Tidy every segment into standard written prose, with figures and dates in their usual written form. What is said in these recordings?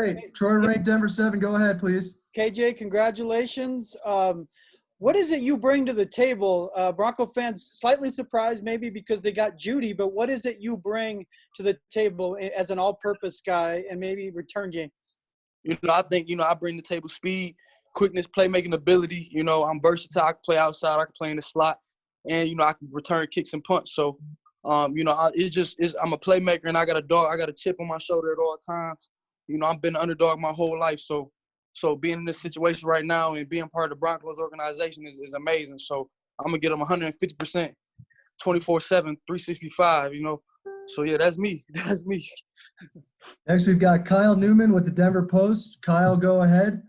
Great. Troy ranked Denver 7. Go ahead, please. KJ, congratulations. What is it you bring to the table? Bronco fans slightly surprised maybe because they got Judy, but what is it you bring to the table as an all-purpose guy and maybe return game? I think, I bring the table speed, quickness, playmaking ability. I'm versatile. I can play outside. I can play in the slot. And, I can return kicks and punch. So, I'm a playmaker, and I got a chip on my shoulder at all times. I've been an underdog my whole life. So being in this situation right now and being part of the Broncos organization is amazing. So I'm going to get them 150%, 24/7, 365, So, yeah, that's me. That's me. Next, we've got Kyle Newman with the Denver Post. Kyle, go ahead.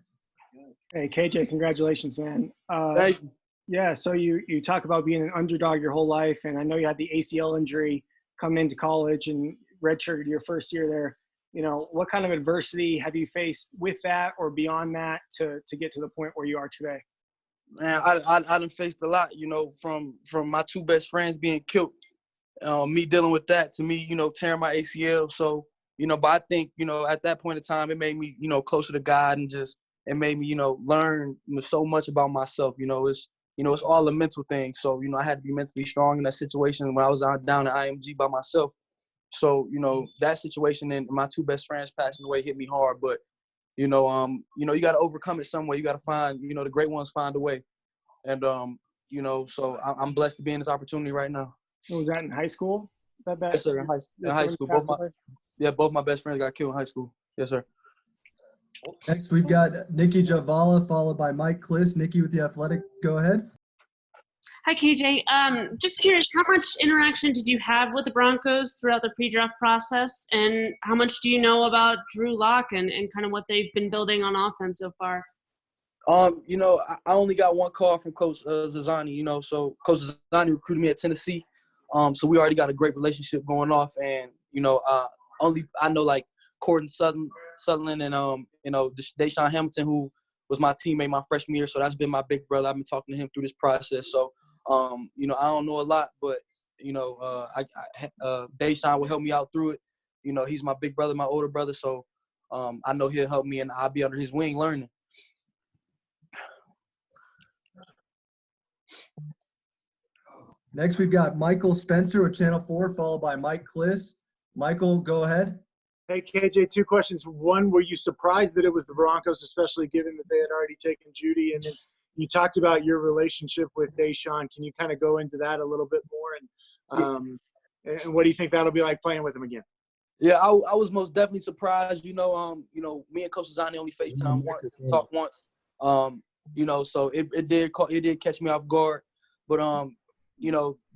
Hey, KJ, congratulations, man. Thank you. Yeah, so you talk about being an underdog your whole life, and I know you had the ACL injury coming into college and redshirted your first year there. What kind of adversity have you faced with that or beyond that to get to the point where you are today? Man, I done faced a lot, from my two best friends being killed, me dealing with that, to me, tearing my ACL. So, but I think, at that point in time, it made me, closer to God, and it made me, learn so much about myself. It's all a mental thing. So, I had to be mentally strong in that situation when I was down at IMG by myself. So, that situation and my two best friends passing away hit me hard. But, you got to overcome it some way. You got to find, the great ones find a way. And, so I'm blessed to be in this opportunity right now. Was that in high school? Yes, sir, in high school. Both my best friends got killed in high school. Yes, sir. Next, we've got Nikki Javala, followed by Mike Kliss. Nikki with The Athletic. Go ahead. Hi, KJ. Just curious, how much interaction did you have with the Broncos throughout the pre-draft process, and how much do you know about Drew Lock and kind of what they've been building on offense so far? I only got one call from Coach Zazzani, so Coach Zazzani recruited me at Tennessee. So we already got a great relationship going off, and, I know, like, Corden Sutherland and, Deshaun Hamilton, who was my teammate my freshman year. So that's been my big brother. I've been talking to him through this process. So, I don't know a lot, but, Deshaun will help me out through it. He's my big brother, my older brother. So, I know he'll help me, and I'll be under his wing learning. Next, we've got Michael Spencer with Channel 4, followed by Mike Kliss. Michael, go ahead. Hey, KJ, two questions. One, were you surprised that it was the Broncos, especially given that they had already taken Judy? And then you talked about your relationship with Deshaun. Can you kind of go into that a little bit more? And what do you think that'll be like playing with him again? Yeah, I was most definitely surprised. Me and Coach Zazzani only FaceTime once, talked once. So it did catch me off guard. But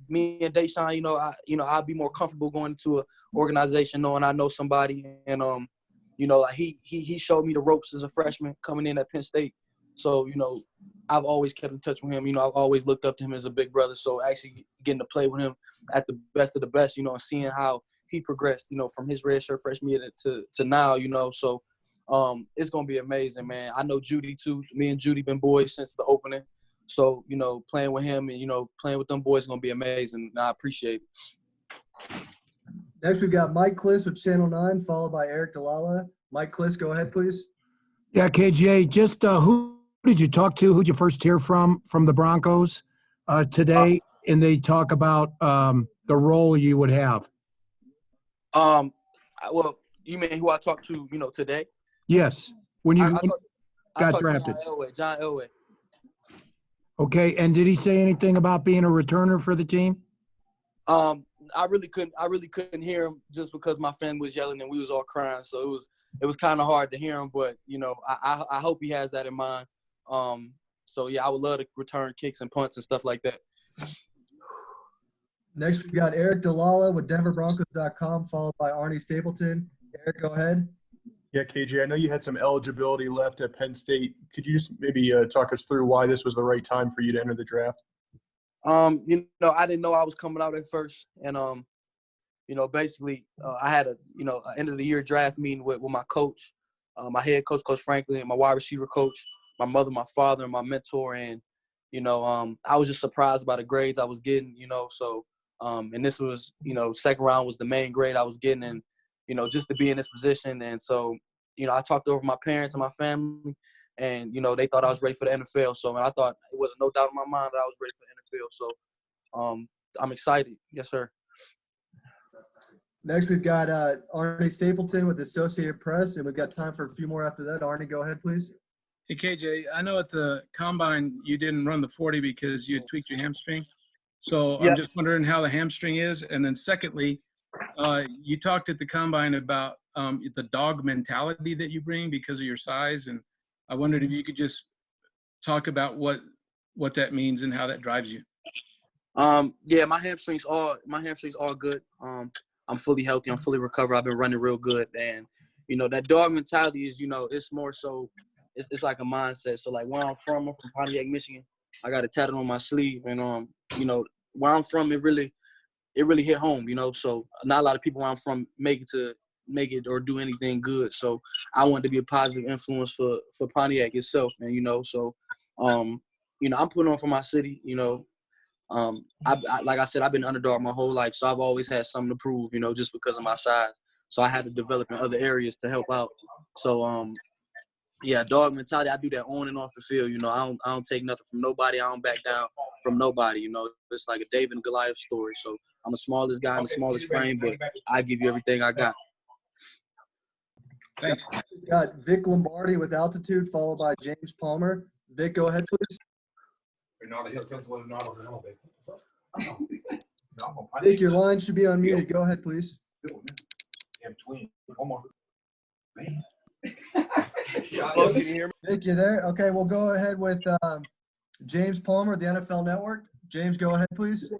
me and Deshaun, I'd be more comfortable going into an organization knowing I know somebody, and he showed me the ropes as a freshman coming in at Penn State. So I've always kept in touch with him. I've always looked up to him as a big brother. So actually getting to play with him at the best of the best, and seeing how he progressed, from his redshirt freshman year to now, so it's gonna be amazing, man. I know Judy too. Me and Judy been boys since the opening. So, playing with him and, playing with them boys is going to be amazing. And I appreciate it. Next, we've got Mike Kliss with Channel 9, followed by Eric Dalala. Mike Kliss, go ahead, please. Yeah, KJ, just who did you talk to? Who did you first hear from the Broncos today? And they talk about the role you would have. Well, you mean who I talked to, today? Yes. When you got drafted. drafted. John Elway. Okay, and did he say anything about being a returner for the team? I really couldn't hear him just because my friend was yelling and we was all crying. So it was kind of hard to hear him, but I hope he has that in mind. So yeah, I would love to return kicks and punts and stuff like that. Next, we've got Eric Dalala with DenverBroncos.com, followed by Arnie Stapleton. Eric, go ahead. Yeah, KJ, I know you had some eligibility left at Penn State. Could you just maybe talk us through why this was the right time for you to enter the draft? I didn't know I was coming out at first. And, basically I had a end of the year draft meeting with my coach, my head coach, Coach Franklin, and my wide receiver coach, my mother, my father, and my mentor. And, I was just surprised by the grades I was getting, so, and this was, second round was the main grade I was getting. And, just to be in this position. And so, I talked over my parents and my family, and, they thought I was ready for the NFL. So, I thought it wasn't no doubt in my mind that I was ready for the NFL. So, I'm excited. Yes, sir. Next, we've got Arnie Stapleton with the Associated Press, and we've got time for a few more after that. Arnie, go ahead, please. Hey, KJ, I know at the combine you didn't run the 40 because you had tweaked your hamstring. So Yeah. I'm just wondering how the hamstring is. And then secondly, you talked at the combine about the dog mentality that you bring because of your size. And I wondered if you could just talk about what that means and how that drives you. Yeah, my hamstrings all good. I'm fully healthy. I'm fully recovered. I've been running real good. And, that dog mentality is, it's more so, it's like a mindset. So, like, where I'm from Pontiac, Michigan. I got it tatted on my sleeve. And, where I'm from, it really hit home, So, not a lot of people where I'm from make it or do anything good. So, I wanted to be a positive influence for Pontiac itself. And, so, I'm putting on for my city, like I said, I've been an underdog my whole life, so I've always had something to prove, just because of my size. So I had to develop in other areas to help out. So, yeah, dog mentality, I do that on and off the field. I don't take nothing from nobody. I don't back down from nobody. It's like a David and Goliath story. So I'm the smallest guy in the smallest frame, but I give you everything I got. Thanks. We've got Vic Lombardi with Altitude, followed by James Palmer. Vic, go ahead, please. Vic, your line should be unmuted. Go ahead, please. Vic, you there? Okay, we'll go ahead with James Palmer, the NFL Network. James, go ahead, please.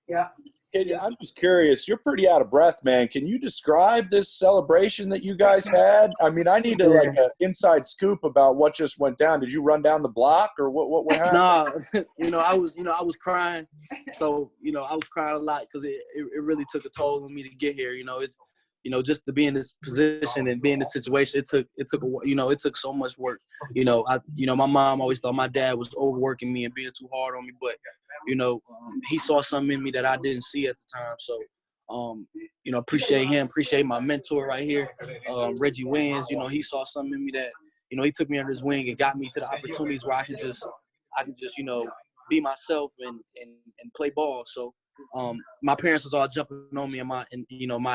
Yeah. I'm just curious. You're pretty out of breath, man. Can you describe this celebration that you guys had? I mean, I need an inside scoop about what just went down. Did you run down the block or what happened? Nah, I was crying. So, I was crying a lot because it really took a toll on me to get here. It's, just to be in this position and be in this situation, it took so much work. My mom always thought my dad was overworking me and being too hard on me, but he saw something in me that I didn't see at the time. So, appreciate him, appreciate my mentor right here, Reggie Wins. He saw something in me that, he took me under his wing and got me to the opportunities where I could just, be myself and play ball. So, my parents was all jumping on me, and my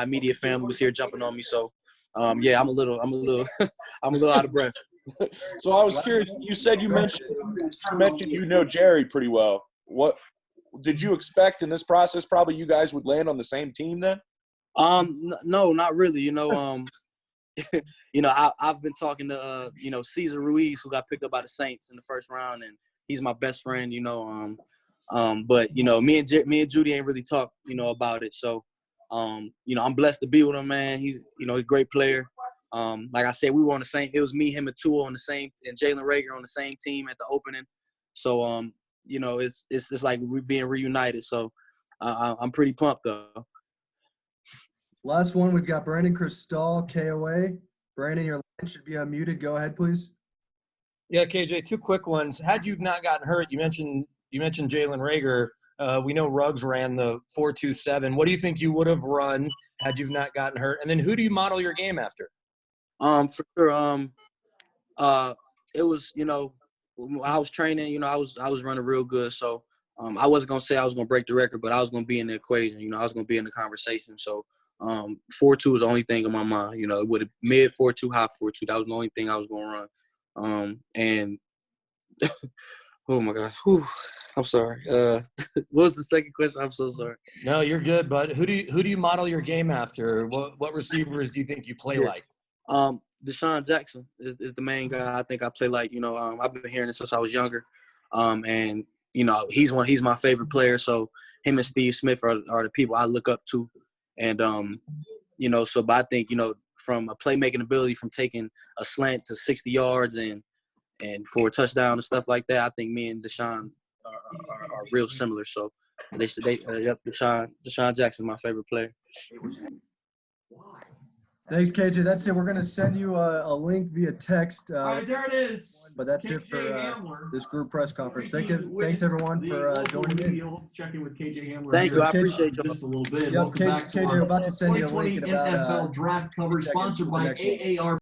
immediate family was here jumping on me. So, yeah, I'm a little out of breath. So I was curious. You said you mentioned Jerry pretty well. What did you expect in this process? Probably you guys would land on the same team then? No, not really. I've been talking to Cesar Ruiz, who got picked up by the Saints in the first round, and he's my best friend. But me and Judy ain't really talked about it. So I'm blessed to be with him, man. He's a great player. Like I said, we were on the same. It was me, him, and Tua on the same, and Jalen Reagor on the same team at the opening. So it's like we're being reunited. So I'm pretty pumped though. Last one, we've got Brandon Cristal, KOA. Brandon, your line should be unmuted. Go ahead, please. Yeah, KJ, two quick ones. Had you not gotten hurt, you mentioned Jalen Reagor. We know Ruggs ran the 4.27. What do you think you would have run had you not gotten hurt? And then who do you model your game after? For sure. It was, when I was training, I was running real good. So I wasn't gonna say I was gonna break the record, but I was gonna be in the equation. I was gonna be in the conversation. So 4.2 was the only thing in my mind. It would have mid 4.2, high 4.2. That was the only thing I was gonna run. And oh my gosh, I'm sorry. What was the second question? I'm so sorry. No, you're good, bud. Who do you model your game after? What receivers do you think you play like? Deshaun Jackson is the main guy I think I play like. I've been hearing it since I was younger. And he's my favorite player. So him and Steve Smith are the people I look up to. And but I think, from a playmaking ability, from taking a slant to 60 yards and for a touchdown and stuff like that, I think me and Deshaun are real similar. So Deshaun Jackson is my favorite player. Thanks, KJ. That's it. We're going to send you a link via text. All right, there it is. But that's KJ it for Hamler. this group press conference. Thanks everyone for joining in. Checking with KJ Hamler. Thank you. I KJ, appreciate you. Just a little bit. Yep, Welcome back to KJ, our about to send you a link in 2020 about NFL draft coverage seconds sponsored for the by next one. AAR.